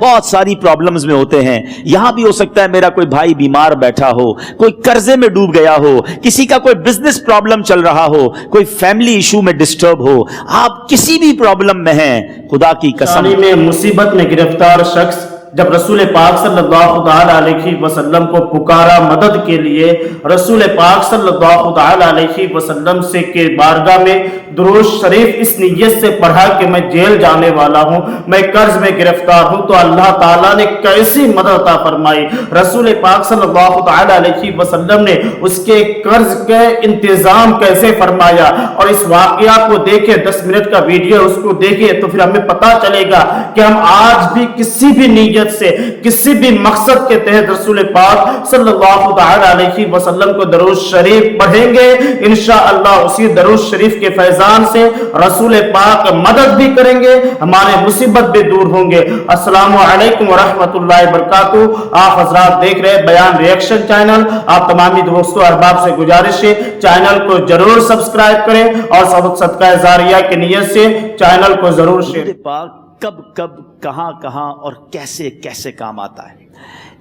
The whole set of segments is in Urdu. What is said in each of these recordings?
بہت ساری پرابلمز میں ہوتے ہیں. یہاں بھی ہو سکتا ہے میرا کوئی بھائی بیمار بیٹھا ہو, کوئی قرضے میں ڈوب گیا ہو, کسی کا کوئی بزنس پرابلم چل رہا ہو, کوئی فیملی ایشو میں ڈسٹرب ہو, آپ کسی بھی پرابلم میں ہیں, خدا کی قسم میں مصیبت میں گرفتار شخص جب رسول پاک صلی اللہ تعالی علیہ وسلم کو پکارا مدد کے لیے, رسول پاک صلی اللہ تعالی علیہ وسلم سے کے بارگاہ میں درود شریف اس نیت سے پڑھا کہ میں جیل جانے والا ہوں, میں قرض میں گرفتار ہوں, تو اللہ تعالیٰ نے کیسی مدد عطا فرمائی. رسول پاک صلی اللہ تعالی علیہ وسلم نے اس کے قرض کا انتظام کیسے فرمایا, اور اس واقعہ کو دیکھیں, 10 منٹ کا ویڈیو اس کو دیکھیں تو پھر ہمیں پتہ چلے گا کہ ہم آج بھی کسی بھی نیت سے, کسی بھی مقصد کے تحت رسول پاک صلی اللہ تعالی علیہ وسلم کو درود شریف پڑھیں گے, انشاءاللہ اسی درود شریف کے فیضان سے رسول پاک مدد بھی کریں گے, ہمارے مصیبت بھی دور ہوں گے. السلام علیکم ورحمۃ اللہ وبرکاتہ. آپ حضرات دیکھ رہے بیان ریئیکشن چینل. آپ تمامی دوستوں احباب سے گزارش ہے چینل کو ضرور سبسکرائب کریں اور صدقہ جاریہ کی نیت سے چینل کو ضرور شیئر. پاک کب کب کہاں کہاں اور کیسے کیسے کام آتا ہے.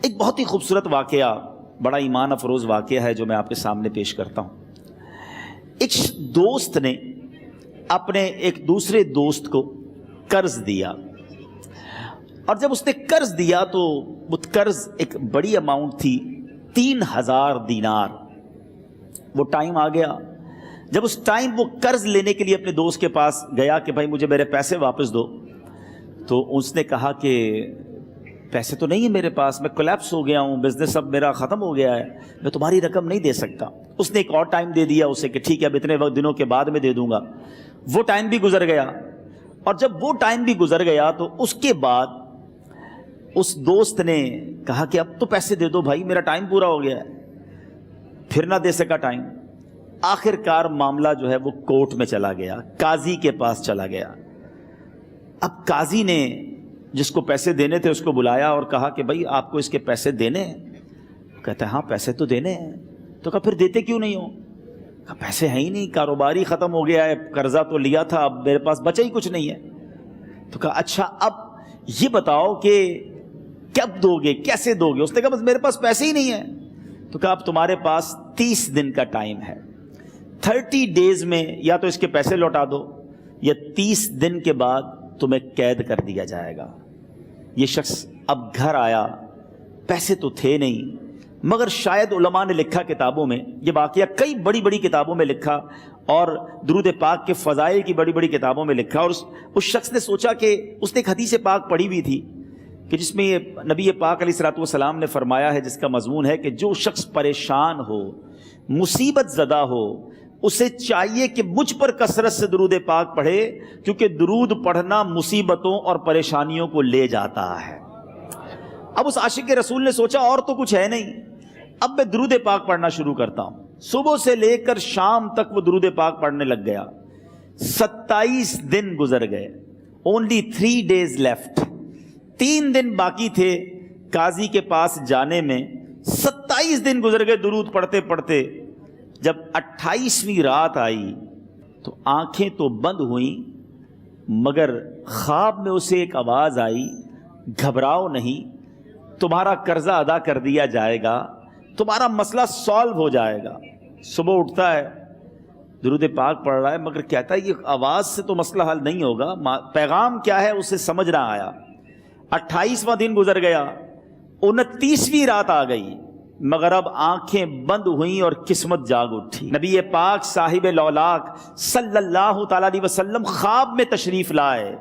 ایک بہت ہی خوبصورت واقعہ, بڑا ایمان افروز واقعہ ہے جو میں آپ کے سامنے پیش کرتا ہوں. ایک دوست نے اپنے ایک دوسرے دوست کو قرض دیا, اور جب اس نے قرض دیا تو وہ قرض ایک بڑی اماؤنٹ تھی, 3000 دینار. وہ ٹائم آ گیا جب اس ٹائم وہ قرض لینے کے لیے اپنے دوست کے پاس گیا کہ بھائی مجھے میرے پیسے واپس دو, تو اس نے کہا کہ پیسے تو نہیں ہے میرے پاس, میں کولیپس ہو گیا ہوں, بزنس اب میرا ختم ہو گیا ہے, میں تمہاری رقم نہیں دے سکتا. اس نے ایک اور ٹائم دے دیا اسے کہ ٹھیک ہے اب اتنے وقت دنوں کے بعد میں دے دوں گا. وہ ٹائم بھی گزر گیا, اور جب وہ ٹائم بھی گزر گیا تو اس کے بعد اس دوست نے کہا کہ اب تو پیسے دے دو بھائی, میرا ٹائم پورا ہو گیا ہے. پھر نہ دے سکا ٹائم. آخر کار معاملہ جو ہے وہ کورٹ میں چلا گیا, قاضی کے پاس چلا گیا. اب قاضی نے جس کو پیسے دینے تھے اس کو بلایا اور کہا کہ بھائی آپ کو اس کے پیسے دینے ہیں. کہتا ہے ہاں پیسے تو دینے ہیں. تو کہا پھر دیتے کیوں نہیں ہو؟ کہا پیسے ہیں ہی نہیں, کاروبار ہی ختم ہو گیا ہے, قرضہ تو لیا تھا, اب میرے پاس بچا ہی کچھ نہیں ہے. تو کہا اچھا اب یہ بتاؤ کہ کب دو گے, کیسے دو گے؟ اس نے کہا بس میرے پاس پیسے ہی نہیں ہیں. تو کہا اب تمہارے پاس 30 دن کا ٹائم ہے, 30 ڈیز میں یا تو اس کے پیسے لوٹا دو یا 30 دن کے بعد تمہیں قید کر دیا جائے گا. یہ شخص اب گھر آیا, پیسے تو تھے نہیں, مگر شاید علماء نے لکھا کتابوں میں, یہ واقعہ کئی بڑی بڑی کتابوں میں لکھا اور درود پاک کے فضائل کی بڑی بڑی کتابوں میں لکھا. اور اس شخص نے سوچا کہ اس نے ایک حدیث پاک پڑھی ہوئی تھی کہ جس میں یہ نبی پاک علیہ الصلوۃ والسلام نے فرمایا ہے, جس کا مضمون ہے کہ جو شخص پریشان ہو, مصیبت زدہ ہو, اسے چاہیے کہ مجھ پر کثرت سے درود پاک پڑھے, کیونکہ درود پڑھنا مصیبتوں اور پریشانیوں کو لے جاتا ہے. اب اس عاشق رسول نے سوچا اور تو کچھ ہے نہیں, اب میں درود پاک پڑھنا شروع کرتا ہوں. صبح سے لے کر شام تک وہ درود پاک پڑھنے لگ گیا. 27 دن گزر گئے, only 3 days left. 3 دن باقی تھے قاضی کے پاس جانے میں. 27 دن گزر گئے درود پڑھتے پڑھتے. جب 28ویں رات آئی تو آنکھیں تو بند ہوئیں, مگر خواب میں اسے ایک آواز آئی, گھبراؤ نہیں, تمہارا قرضہ ادا کر دیا جائے گا, تمہارا مسئلہ سالو ہو جائے گا. صبح اٹھتا ہے, درود پاک پڑھ رہا ہے, مگر کہتا ہے یہ آواز سے تو مسئلہ حل نہیں ہوگا, پیغام کیا ہے اسے سمجھ نہ آیا. 28واں دن گزر گیا, 29ویں رات آ گئی, مگر اب آنکھیں بند ہوئیں اور قسمت جاگ اٹھی. نبی پاک صاحب لولاک صلی اللہ تعالی علیہ وسلم خواب میں تشریف لائے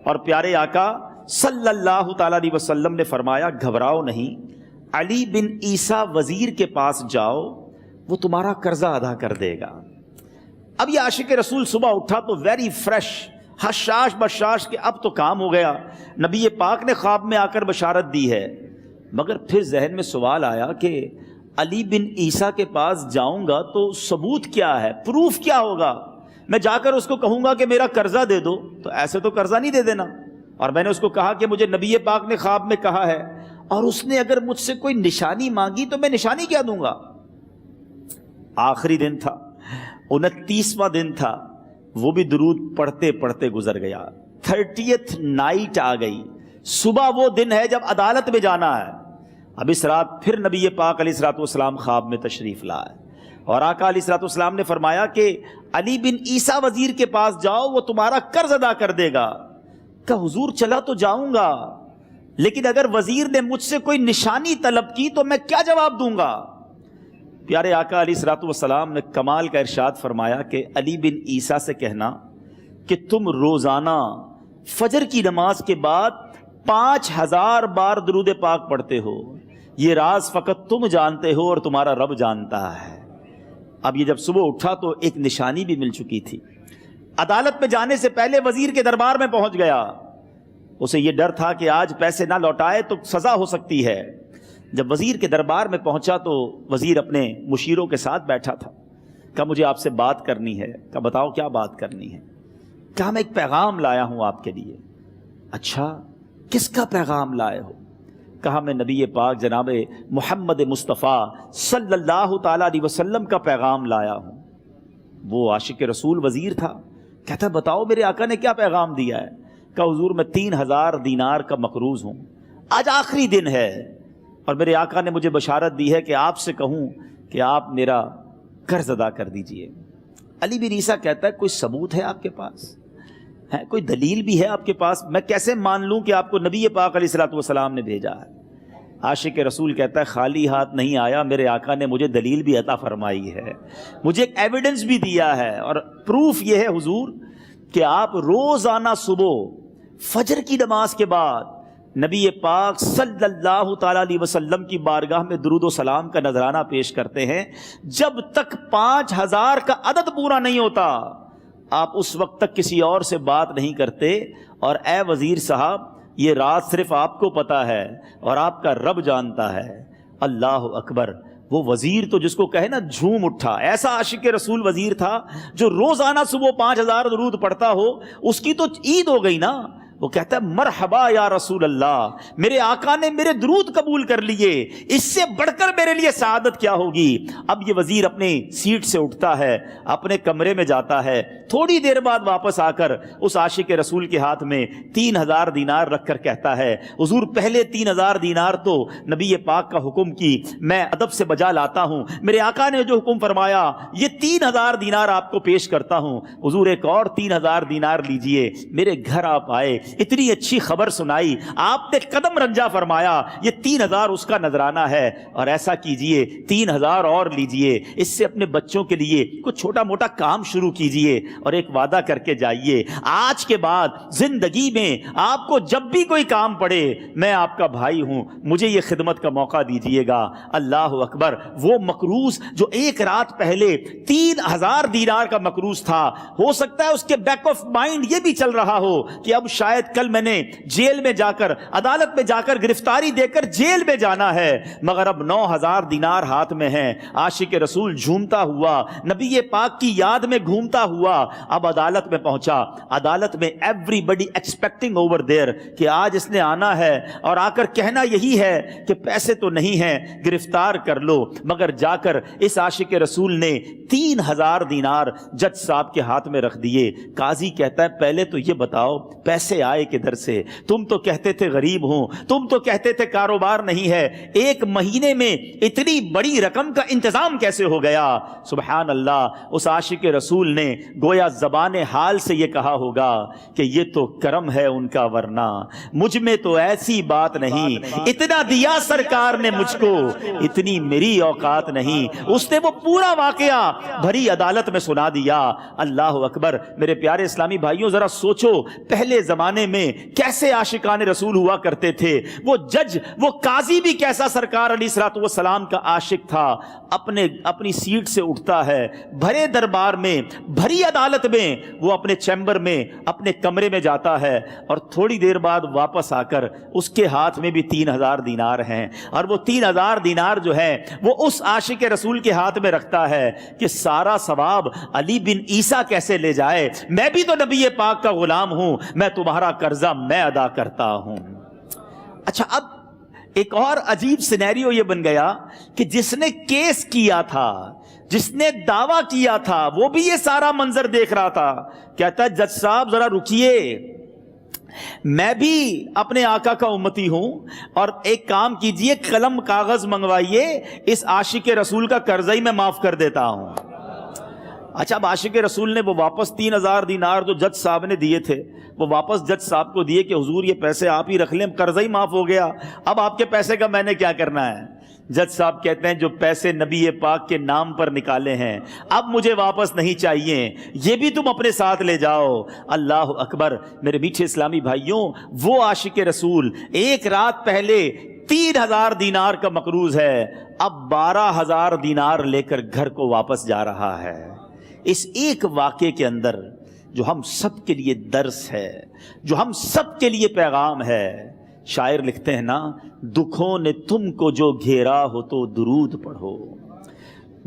اور پیارے آقا صلی اللہ تعالی علیہ وسلم نے فرمایا گھبراؤ نہیں, علی بن عیسیٰ وزیر کے پاس جاؤ, وہ تمہارا قرضہ ادا کر دے گا. اب یہ عاشق رسول صبح اٹھا تو ویری فریش, حشاش بشاش کہ اب تو کام ہو گیا, نبی پاک نے خواب میں آ کر بشارت دی ہے. مگر پھر ذہن میں سوال آیا کہ علی بن عیسیٰ کے پاس جاؤں گا تو ثبوت کیا ہے, پروف کیا ہوگا؟ میں جا کر اس کو کہوں گا کہ میرا قرضہ دے دو, تو ایسے تو قرضہ نہیں دے دینا. اور میں نے اس کو کہا کہ مجھے نبی پاک نے خواب میں کہا ہے, اور اس نے اگر مجھ سے کوئی نشانی مانگی تو میں نشانی کیا دوں گا؟ آخری دن تھا, 29واں دن تھا, وہ بھی درود پڑھتے پڑھتے گزر گیا. 30th نائٹ آ گئی, صبح وہ دن ہے جب عدالت میں جانا ہے. اب اس رات پھر نبی پاک علیہ الصلوۃ والسلام خواب میں تشریف لائے اور آقا علیہ الصلوۃ والسلام نے فرمایا کہ علی بن عیسیٰ وزیر کے پاس جاؤ، وہ تمہارا قرض ادا کر دے گا. کہ حضور چلا تو جاؤں گا، لیکن اگر وزیر نے مجھ سے کوئی نشانی طلب کی تو میں کیا جواب دوں گا؟ پیارے آقا علیہ الصلوۃ والسلام نے کمال کا ارشاد فرمایا کہ علی بن عیسیٰ سے کہنا کہ تم روزانہ فجر کی نماز کے بعد 5000 بار درود پاک پڑھتے ہو، یہ راز فقط تم جانتے ہو اور تمہارا رب جانتا ہے. اب یہ جب صبح اٹھا تو ایک نشانی بھی مل چکی تھی. عدالت میں جانے سے پہلے وزیر کے دربار میں پہنچ گیا. اسے یہ ڈر تھا کہ آج پیسے نہ لوٹائے تو سزا ہو سکتی ہے. جب وزیر کے دربار میں پہنچا تو وزیر اپنے مشیروں کے ساتھ بیٹھا تھا. کہا مجھے آپ سے بات کرنی ہے. کہا بتاؤ کیا بات کرنی ہے؟ کہا میں ایک پیغام لایا ہوں آپ کے لیے. اچھا کس کا پیغام لائے ہو؟ کہا میں نبی پاک جناب محمد مصطفیٰ صلی اللہ تعالیٰ علیہ وسلم کا پیغام لایا ہوں. وہ عاشق رسول وزیر تھا. کہتا بتاؤ میرے آقا نے کیا پیغام دیا ہے؟ کہا حضور میں 3000 دینار کا مقروض ہوں، آج آخری دن ہے اور میرے آقا نے مجھے بشارت دی ہے کہ آپ سے کہوں کہ آپ میرا قرض ادا کر دیجئے. علی بن عیسیٰ کہتا ہے کوئی ثبوت ہے آپ کے پاس؟ ہے کوئی دلیل بھی ہے آپ کے پاس؟ میں کیسے مان لوں کہ آپ کو نبی پاک علیہ الصلوۃ والسلام نے بھیجا ہے؟ عاشق رسول کہتا ہے خالی ہاتھ نہیں آیا، میرے آقا نے مجھے دلیل بھی عطا فرمائی ہے، مجھے ایک ایویڈنس بھی دیا ہے، اور پروف یہ ہے حضور کہ آپ روزانہ صبح فجر کی نماز کے بعد نبی پاک صلی اللہ تعالیٰ علیہ وسلم کی بارگاہ میں درود و سلام کا نذرانہ پیش کرتے ہیں. جب تک 5000 کا عدد پورا نہیں ہوتا آپ اس وقت تک کسی اور سے بات نہیں کرتے. اور اے وزیر صاحب یہ راز صرف آپ کو پتا ہے اور آپ کا رب جانتا ہے. اللہ اکبر. وہ وزیر تو جس کو کہے نا جھوم اٹھا، ایسا عاشق رسول وزیر تھا جو روزانہ صبح 5000 درود پڑھتا ہو. اس کی تو عید ہو گئی نا. وہ کہتا ہے مرحبا یا رسول اللہ، میرے آقا نے میرے درود قبول کر لیے، اس سے بڑھ کر میرے لیے سعادت کیا ہوگی. اب یہ وزیر اپنی سیٹ سے اٹھتا ہے، اپنے کمرے میں جاتا ہے، تھوڑی دیر بعد واپس آ کر اس عاشق رسول کے ہاتھ میں 3000 دینار رکھ کر کہتا ہے حضور پہلے 3000 دینار تو نبی پاک کا حکم کی میں ادب سے بجا لاتا ہوں، میرے آقا نے جو حکم فرمایا یہ 3000 دینار آپ کو پیش کرتا ہوں. حضور ایک اور 3000 دینار لیجئے. میرے گھر آپ آئے، اتنی اچھی خبر سنائی، آپ نے قدم رنجا فرمایا، یہ 3000 اس کا نذرانہ ہے. اور ایسا کیجئے 3000 اور لیجئے، اس سے اپنے بچوں کے لیے کچھ چھوٹا موٹا کام شروع کیجئے اور ایک وعدہ کر کے جائیے، آج کے بعد زندگی میں آپ کو جب بھی کوئی کام پڑے میں آپ کا بھائی ہوں، مجھے یہ خدمت کا موقع دیجئے گا. اللہ اکبر. وہ مقروض جو ایک رات پہلے 3000 دینار کا مقروض تھا، ہو سکتا ہے اس کے بیک آف مائنڈ یہ بھی چل رہا ہو کہ اب شاید کل میں نے جیل میں جا کر عدالت میں جا کر گرفتاری دے کر جیل میں جانا ہے، مگر اب 9000 دینار ہاتھ میں ہیں. عاشق رسول جھومتا ہوا نبی پاک کی یاد میں گھومتا ہوا اب عدالت میں پہنچا. عدالت میں everybody expecting over there کہ آج اس نے آنا ہے اور آ کر کہنا یہی ہے کہ پیسے تو نہیں ہیں، گرفتار کر لو. مگر جا کر اس عاشق رسول نے 3000 دینار جج صاحب کے ہاتھ میں رکھ دیے. قاضی کہتا ہے پہلے تو یہ بتاؤ پیسے آئے کدھر سے؟ تم تو کہتے تھے غریب ہوں، تم تو کہتے تھے کاروبار نہیں ہے، ایک مہینے میں اتنی بڑی رقم کا انتظام کیسے ہو گیا؟ سبحان اللہ. اس عاشق رسول نے گویا زبان حال سے یہ کہا ہوگا کہ یہ تو کرم ہے ان کا، ورنہ مجھ میں تو ایسی بات نہیں، اتنا دیا سرکار نے مجھ کو، اتنی میری اوقات نہیں. اس نے وہ پورا واقعہ بھری عدالت میں سنا دیا. اللہ اکبر. میرے پیارے اسلامی بھائیوں ذرا سوچو پہلے زمانے میں کیسے عاشقان رسول ہوا کرتے تھے. وہ جج، وہ قاضی بھی کیسا سرکار علیہ الصلوۃ والسلام کا عاشق تھا. اپنی سیٹ سے اٹھتا ہے، بھرے دربار میں، بھری عدالت میں، وہ اپنے چیمبر میں، اپنے کمرے میں جاتا ہے اور تھوڑی دیر بعد واپس آ کر اس کے ہاتھ میں بھی 3000 دینار ہیں. اور وہ 3000 دینار جو ہے وہ اس عاشق رسول کے ہاتھ میں رکھتا ہے کہ سارا ثواب علی بن عیسیٰ کیسے لے جائے، میں بھی تو نبی پاک کا غلام ہوں، میں تمہارا قرضہ میں ادا کرتا ہوں. اچھا اب ایک اور عجیب سینیریو یہ بن گیا کہ جس نے کیس کیا تھا، جس نے دعویٰ کیا تھا، وہ بھی یہ سارا منظر دیکھ رہا تھا. کہتا ہے جج صاحب ذرا رکیے، میں بھی اپنے آقا کا امتی ہوں، اور ایک کام کیجئے، قلم کاغذ منگوائیے، اس عاشق رسول کا قرضہ ہی میں معاف کر دیتا ہوں۔ اچھا، اب عاشق رسول نے وہ واپس 3000 دینار جو جج صاحب نے دیے تھے وہ واپس جج صاحب کو دیے کہ حضور یہ پیسے آپ ہی رکھ لیں، قرضہ ہی معاف ہو گیا، اب آپ کے پیسے کا میں نے کیا کرنا ہے؟ جج صاحب کہتے ہیں جو پیسے نبی پاک کے نام پر نکالے ہیں اب مجھے واپس نہیں چاہیے، یہ بھی تم اپنے ساتھ لے جاؤ۔ اللہ اکبر! میرے میٹھے اسلامی بھائیوں، وہ عاشق رسول ایک رات پہلے 3000 دینار کا مقروض ہے، اب 12000 دینار لے کر گھر کو واپس جا رہا ہے۔ اس ایک واقعے کے اندر جو ہم سب کے لیے درس ہے، جو ہم سب کے لیے پیغام ہے، شاعر لکھتے ہیں نا، دکھوں نے تم کو جو گھیرا ہو تو درود پڑھو،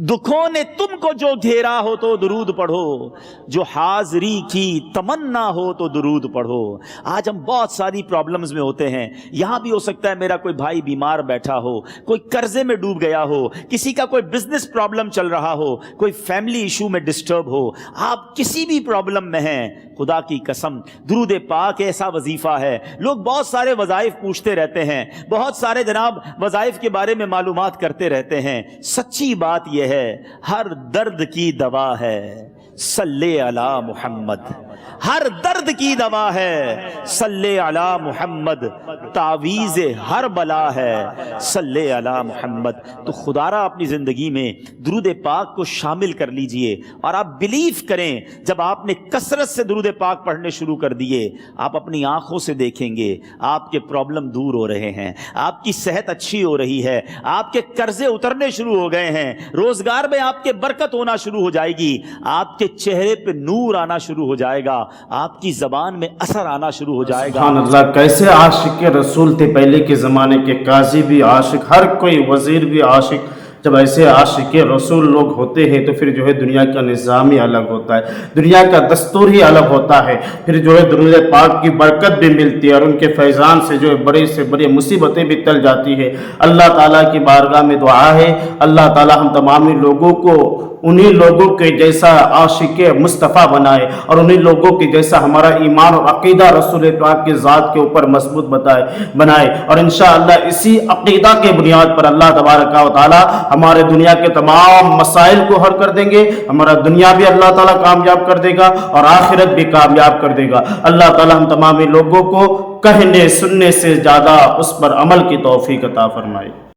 دکھوں نے تم کو جو گھیرا ہو تو درود پڑھو، جو حاضری کی تمنا ہو تو درود پڑھو۔ آج ہم بہت ساری پرابلمز میں ہوتے ہیں، یہاں بھی ہو سکتا ہے میرا کوئی بھائی بیمار بیٹھا ہو، کوئی قرضے میں ڈوب گیا ہو، کسی کا کوئی بزنس پرابلم چل رہا ہو، کوئی فیملی ایشو میں ڈسٹرب ہو، آپ کسی بھی پرابلم میں ہیں، خدا کی قسم درود پاک ایسا وظیفہ ہے۔ لوگ بہت سارے وظائف پوچھتے رہتے ہیں، بہت سارے جناب وظائف کے بارے میں معلومات کرتے رہتے ہیں، سچی بات یہ ہے ہر درد کی دوا ہے صلی علی محمد، ہر درد کی دوا ہے صلی علی محمد، تعویذ ہر بلا ہے صلی علی محمد۔ تو خدا را اپنی زندگی میں درود پاک کو شامل کر لیجئے، اور آپ بلیف کریں جب آپ نے کثرت سے درود پاک پڑھنے شروع کر دیے، آپ اپنی آنکھوں سے دیکھیں گے آپ کے پرابلم دور ہو رہے ہیں، آپ کی صحت اچھی ہو رہی ہے، آپ کے قرضے اترنے شروع ہو گئے ہیں، روزگار میں آپ کے برکت ہونا شروع ہو جائے گی، آپ کے چہرے پہ نور آنا شروع ہو جائے گا، آپ کی زبان میں اثر آنا شروع ہو جائے گا۔ سبحان اللہ! کیسے عاشق رسول تھے پہلے کے زمانے کے، قاضی بھی عاشق، ہر کوئی وزیر بھی عاشق۔ جب ایسے عاشق رسول لوگ ہوتے ہیں تو پھر جو ہے دنیا کا نظام ہی الگ ہوتا ہے، دنیا کا دستور ہی الگ ہوتا ہے، پھر جو ہے درود پاک کی برکت بھی ملتی ہے، اور ان کے فیضان سے جو ہے بڑے سے بڑی مصیبتیں بھی ٹل جاتی ہے۔ اللہ تعالیٰ کی بارگاہ میں دعا ہے، اللہ تعالیٰ ہم تمامی لوگوں کو انہی لوگوں کے جیسا عاشق مصطفیٰ بنائے، اور انہی لوگوں کے جیسا ہمارا ایمان اور عقیدہ رسول پاک کی ذات کے اوپر مضبوط بنائے، اور انشاءاللہ اسی عقیدہ کے بنیاد پر اللہ تبارک و تعالی ہمارے دنیا کے تمام مسائل کو حل کر دیں گے، ہمارا دنیا بھی اللہ تعالیٰ کامیاب کر دے گا اور آخرت بھی کامیاب کر دے گا۔ اللہ تعالیٰ ہم تمامی لوگوں کو کہنے سننے سے زیادہ اس پر عمل کی توفیق عطا فرمائے۔